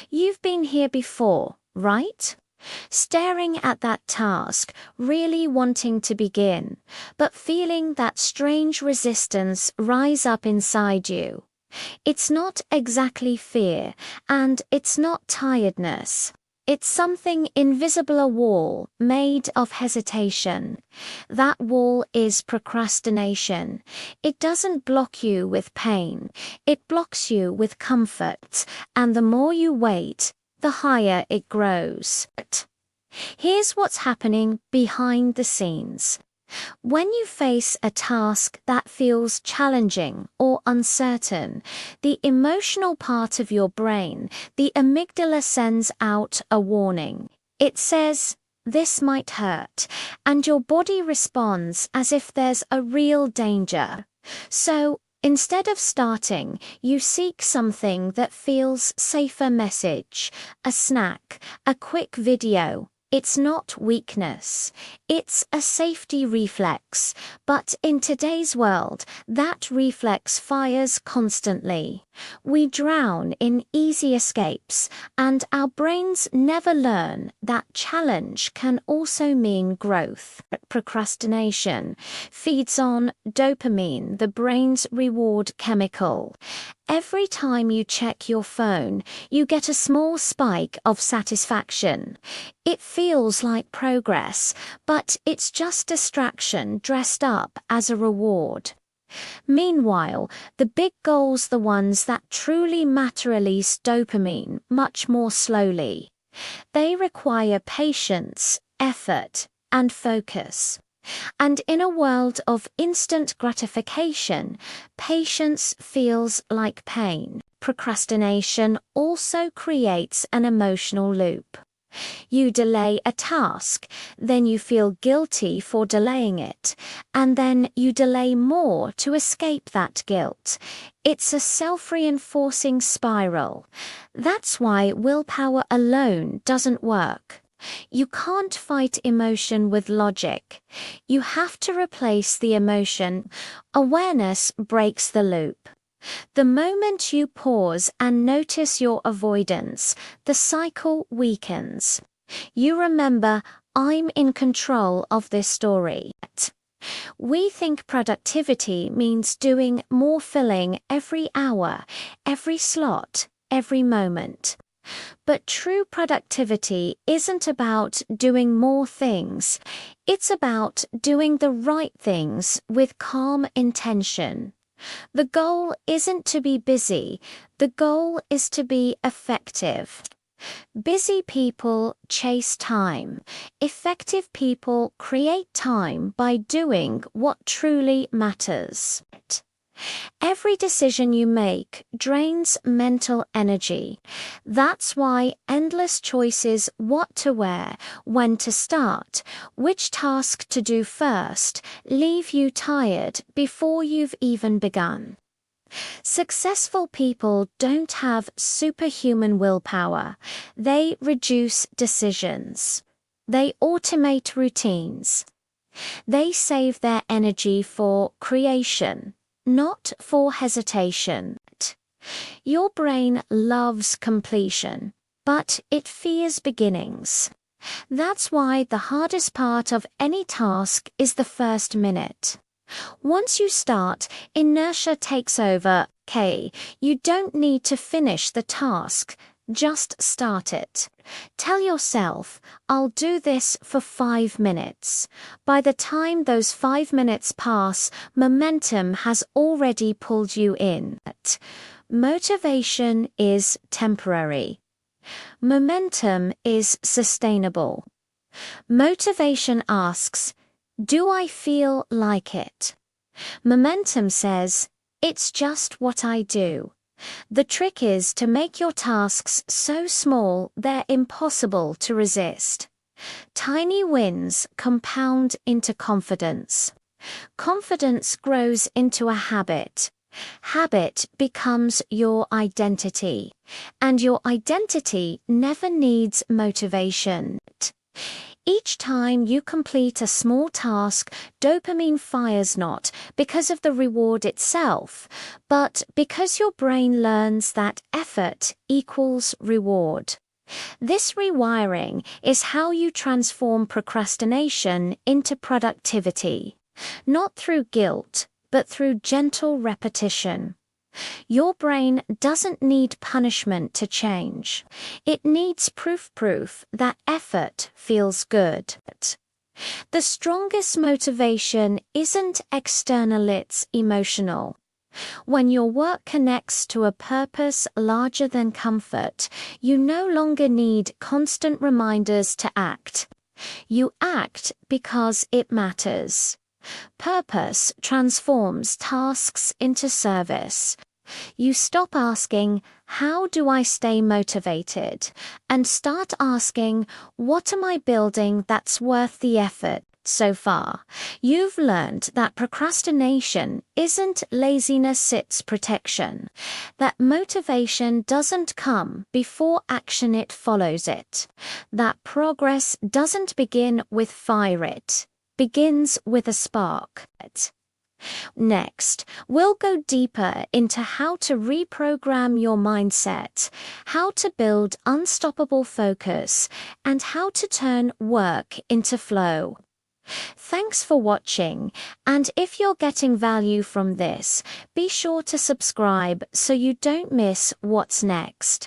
You've been here before, right? Staring at that task, really wanting to begin, but feeling that strange resistance rise up inside you. It's not exactly fear, and it's not tiredness. It's something invisible, a wall made of hesitation. That wall is procrastination. It doesn't block you with pain. It blocks you with comfort, and the more you wait, the higher it grows. Here's what's happening behind the scenes. When you face a task that feels challenging or uncertain, the emotional part of your brain, the amygdala, sends out a warning. It says, "This might hurt," and your body responds as if there's a real danger. So, instead of starting, you seek something that feels safer: message, a snack, a quick video. It's not weakness, it's a safety reflex, but in today's world, that reflex fires constantly. We drown in easy escapes, and our brains never learn that challenge can also mean growth. Procrastination feeds on dopamine, the brain's reward chemical. Every time you check your phone, you get a small spike of satisfaction. It feels like progress, but it's just distraction dressed up as a reward. Meanwhile, the big goals, the ones that truly matter, release dopamine much more slowly. They require patience, effort, and focus. And in a world of instant gratification, patience feels like pain. Procrastination also creates an emotional loop. You delay a task, then you feel guilty for delaying it, and then you delay more to escape that guilt. It's a self-reinforcing spiral. That's why willpower alone doesn't work. You can't fight emotion with logic. You have to replace the emotion. Awareness breaks the loop. The moment you pause and notice your avoidance, the cycle weakens. You remember, "I'm in control of this story." We think productivity means doing more, filling every hour, every slot, every moment. But true productivity isn't about doing more things. It's about doing the right things with calm intention. The goal isn't to be busy. The goal is to be effective. Busy people chase time. Effective people create time by doing what truly matters. Every decision you make drains mental energy. That's why endless choices: what to wear, when to start, which task to do first, leave you tired before you've even begun. Successful people don't have superhuman willpower. They reduce decisions. They automate routines. They save their energy for creation, not for hesitation. Your brain loves completion, but it fears beginnings. That's why the hardest part of any task is the first minute. Once you start, inertia takes over. You don't need to finish the task, just start it. Tell yourself, "I'll do this for 5 minutes." By the time those 5 minutes pass, momentum has already pulled you in. Motivation is temporary. Momentum is sustainable. Motivation asks, "Do I feel like it?" Momentum says, "It's just what I do." The trick is to make your tasks so small they're impossible to resist. Tiny wins compound into confidence. Confidence grows into a habit. Habit becomes your identity, and your identity never needs motivation. Each time you complete a small task, dopamine fires not because of the reward itself, but because your brain learns that effort equals reward. This rewiring is how you transform procrastination into productivity, not through guilt, but through gentle repetition. Your brain doesn't need punishment to change. It needs proof that effort feels good. The strongest motivation isn't external, it's emotional. When your work connects to a purpose larger than comfort, you no longer need constant reminders to act. You act because it matters. Purpose transforms tasks into service. You stop asking, "How do I stay motivated?" and start asking, "What am I building that's worth the effort?" So far, you've learned that procrastination isn't laziness, it's protection. That motivation doesn't come before action, it follows it. That progress doesn't begin with fire, it begins with a spark. Next, we'll go deeper into how to reprogram your mindset, how to build unstoppable focus, and how to turn work into flow. Thanks for watching, and if you're getting value from this, be sure to subscribe so you don't miss what's next.